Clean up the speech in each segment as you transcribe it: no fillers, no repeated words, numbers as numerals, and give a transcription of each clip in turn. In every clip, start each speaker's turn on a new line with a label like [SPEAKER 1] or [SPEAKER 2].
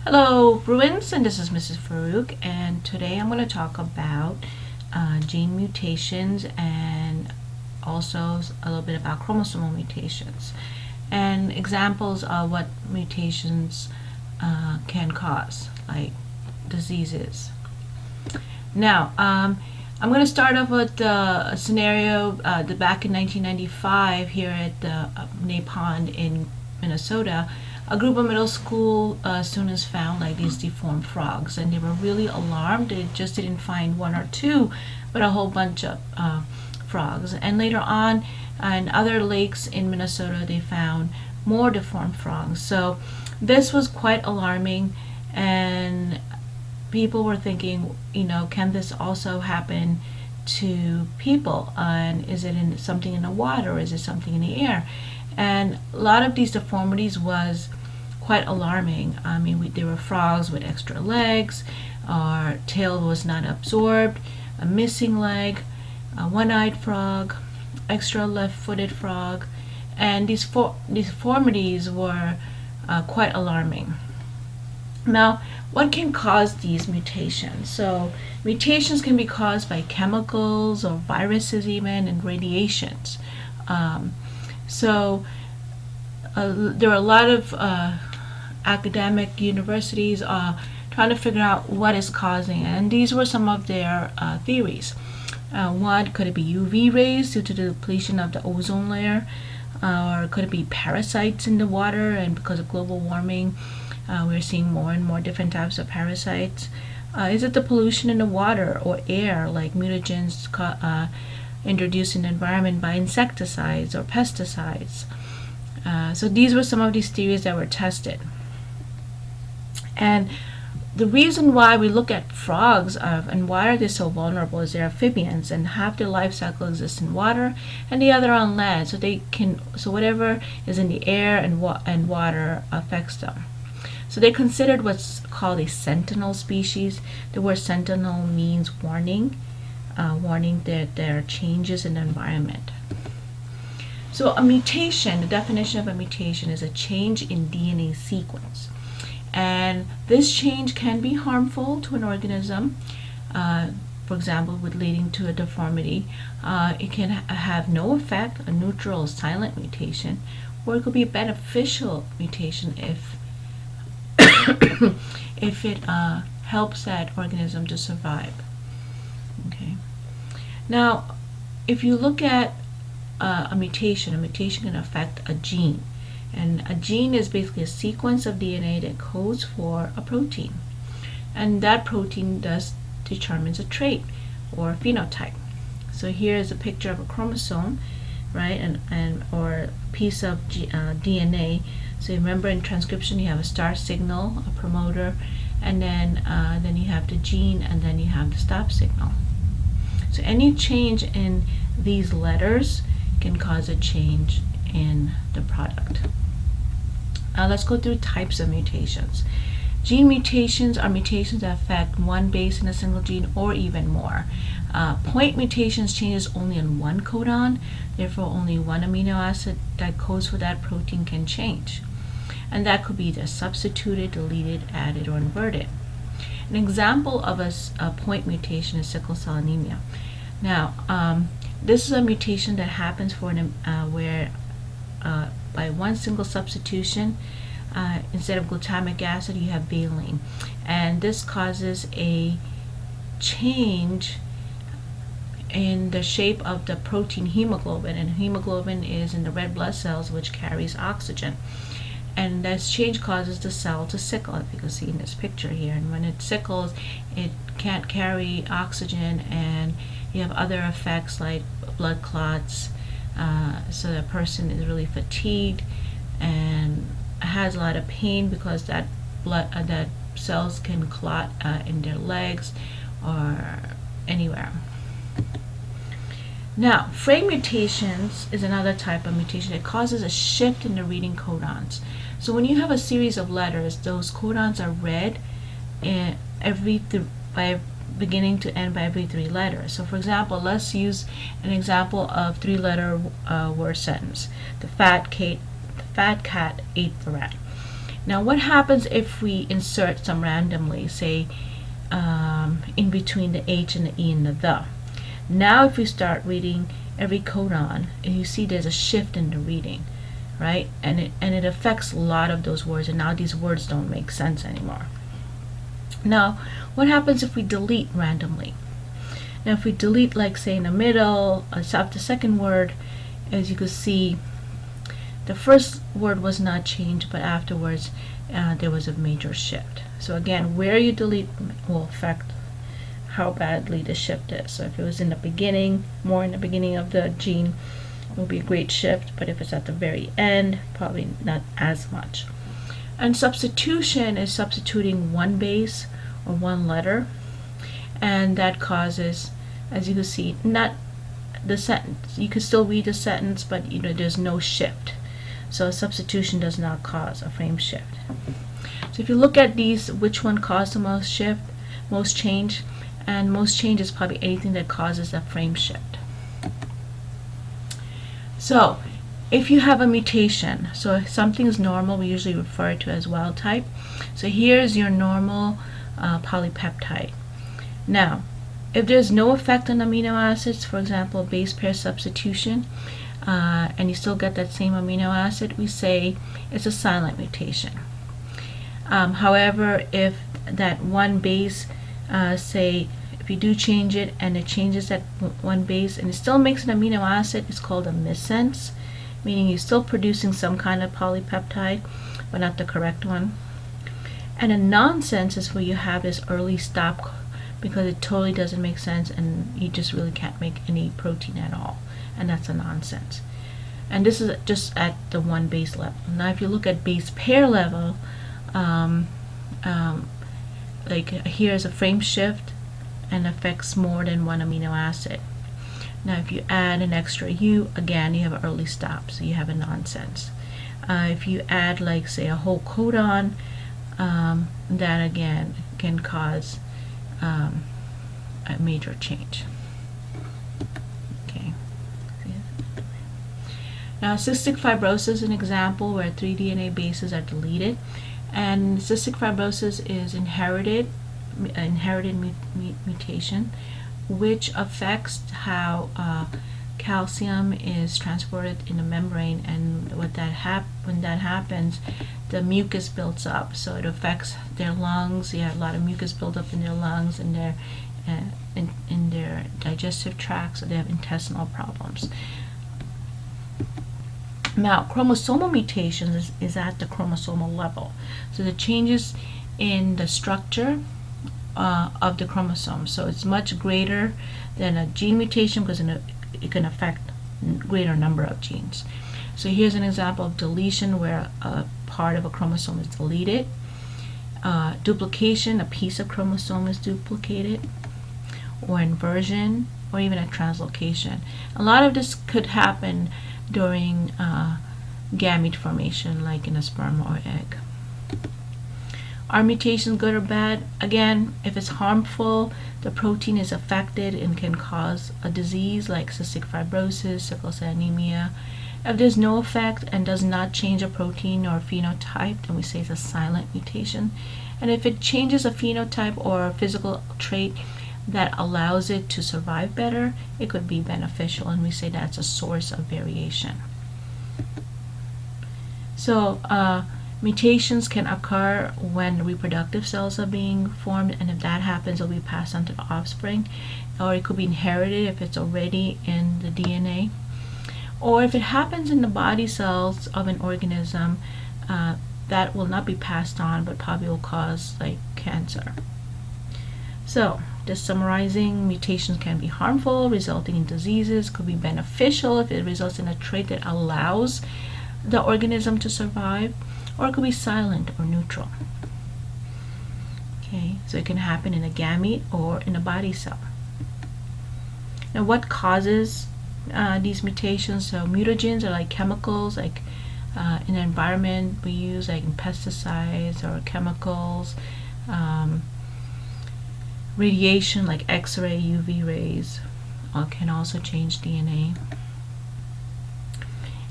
[SPEAKER 1] Hello Bruins, and this is Mrs. Farouk, and today I'm going to talk about gene mutations and also a little bit about chromosomal mutations and examples of what mutations can cause, like diseases. Now, I'm going to start off with a scenario back in 1995 here at the Nay Pond in Minnesota. A group of middle school students found like these deformed frogs, and they were really alarmed. They just didn't find one or two, but a whole bunch of frogs. And later on, in other lakes in Minnesota, they found more deformed frogs. So this was quite alarming, and people were thinking, can this also happen to people? And is it something in the water, or is it something in the air? And a lot of these deformities was quite alarming. I mean, there were frogs with extra legs, or tail was not absorbed, a missing leg, a one-eyed frog, extra left-footed frog, and these deformities were quite alarming. Now, what can cause these mutations? So, mutations can be caused by chemicals or viruses even, and radiations. There are a lot of academic universities trying to figure out what is causing it, and these were some of their theories. One, could it be UV rays due to the depletion of the ozone layer, or could it be parasites in the water, and because of global warming we're seeing more and more different types of parasites? Is it the pollution in the water or air, like mutagens introduced in the environment by insecticides or pesticides? So these were some of these theories that were tested. And the reason why we look at frogs and why are they so vulnerable is they're amphibians, and half their life cycle exists in water and the other on land. So whatever is in the air and water affects them. So they're considered what's called a sentinel species. The word sentinel means warning that there are changes in the environment. So a mutation, the definition of a mutation is a change in DNA sequence. And this change can be harmful to an organism, for example, with leading to a deformity. It can have no effect, a neutral or silent mutation, or it could be a beneficial mutation if it helps that organism to survive. Okay. Now, if you look at a mutation can affect a gene. And a gene is basically a sequence of DNA that codes for a protein. And that protein thus determines a trait or a phenotype. So here is a picture of a chromosome, right? Or a piece of DNA. So remember, in transcription you have a start signal, a promoter, and then you have the gene, and then you have the stop signal. So any change in these letters can cause a change in the product. Let's go through types of mutations. Gene mutations are mutations that affect one base in a single gene or even more. Point mutations changes only on one codon, therefore only one amino acid that codes for that protein can change. And that could be either substituted, deleted, added, or inverted. An example of a point mutation is sickle cell anemia. Now, this is a mutation that happens where by one single substitution, instead of glutamic acid, you have valine. And this causes a change in the shape of the protein hemoglobin. And hemoglobin is in the red blood cells, which carries oxygen. And this change causes the cell to sickle, if you can see in this picture here. And when it sickles, it can't carry oxygen, and you have other effects like blood clots. So the person is really fatigued and has a lot of pain because that cells can clot in their legs or anywhere. Now, frame mutations is another type of mutation that causes a shift in the reading codons. So when you have a series of letters, those codons are read by beginning to end by every 3 letters. So for example, let's use an example of 3-letter word sentence. The fat cat ate the rat. Now, what happens if we insert some randomly, say in between the H and the E and the? Now, if you start reading every codon, and you see there's a shift in the reading, right? And it affects a lot of those words, and now these words don't make sense anymore. Now, what happens if we delete randomly? Now, if we delete, like, say, in the middle, after the second word, as you can see, the first word was not changed, but afterwards there was a major shift. So again, where you delete will affect how badly the shift is. So if it was in the beginning, more in the beginning of the gene, it will be a great shift, but if it's at the very end, probably not as much. And substitution is substituting one base or one letter, and that causes, as you can see, not the sentence. You can still read the sentence, but there's no shift. So substitution does not cause a frame shift. So if you look at these, which one caused the most shift, most change? And most change is probably anything that causes a frame shift. So if you have a mutation, so if something is normal, we usually refer to as wild type. So here's your normal polypeptide. Now, if there's no effect on amino acids, for example, base pair substitution, and you still get that same amino acid, we say it's a silent mutation. However, if that one base, say, if you do change it and it changes that one base and it still makes an amino acid, it's called a missense, meaning you're still producing some kind of polypeptide, but not the correct one. And a nonsense is where you have this early stop because it totally doesn't make sense and you just really can't make any protein at all. And that's a nonsense. And this is just at the one base level. Now if you look at base pair level, like here's a frame shift and affects more than one amino acid. Now if you add an extra U, again you have an early stop, so you have a nonsense. If you add, like, say, a whole codon, that again can cause a major change. Okay. Now cystic fibrosis is an example where 3 DNA bases are deleted, and cystic fibrosis is inherited mutation, which affects how calcium is transported in the membrane, and when that happens, the mucus builds up, so it affects their lungs. You have a lot of mucus build up in their lungs and in their digestive tract, so they have intestinal problems. Now, chromosomal mutations is at the chromosomal level, so the changes in the structure of the chromosome, so it's much greater than a gene mutation because it can affect greater number of genes. So here's an example of deletion where a part of a chromosome is deleted. Duplication, a piece of chromosome is duplicated, or inversion, or even a translocation. A lot of this could happen during gamete formation, like in a sperm or egg. Are mutations good or bad? Again, if it's harmful, the protein is affected and can cause a disease like cystic fibrosis, sickle cell anemia. If there's no effect and does not change a protein or phenotype, then we say it's a silent mutation. And if it changes a phenotype or a physical trait that allows it to survive better, it could be beneficial, and we say that's a source of variation. So mutations can occur when reproductive cells are being formed, and if that happens, it'll be passed on to the offspring, or it could be inherited if it's already in the DNA, or if it happens in the body cells of an organism, that will not be passed on, but probably will cause, like, cancer. So just summarizing, mutations can be harmful, resulting in diseases, could be beneficial if it results in a trait that allows the organism to survive, or it could be silent or neutral. Okay, so it can happen in a gamete or in a body cell. Now, what causes these mutations? So mutagens are like chemicals, like in the environment we use, like in pesticides or chemicals, radiation like X-ray, UV rays, can also change DNA.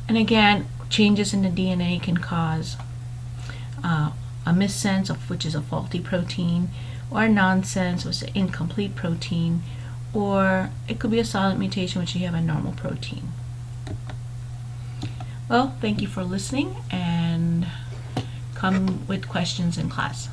[SPEAKER 1] And again, changes in the DNA can cause a missense, of which is a faulty protein, or a nonsense, which is an incomplete protein, or it could be a silent mutation, which you have a normal protein. Well, thank you for listening, and come with questions in class.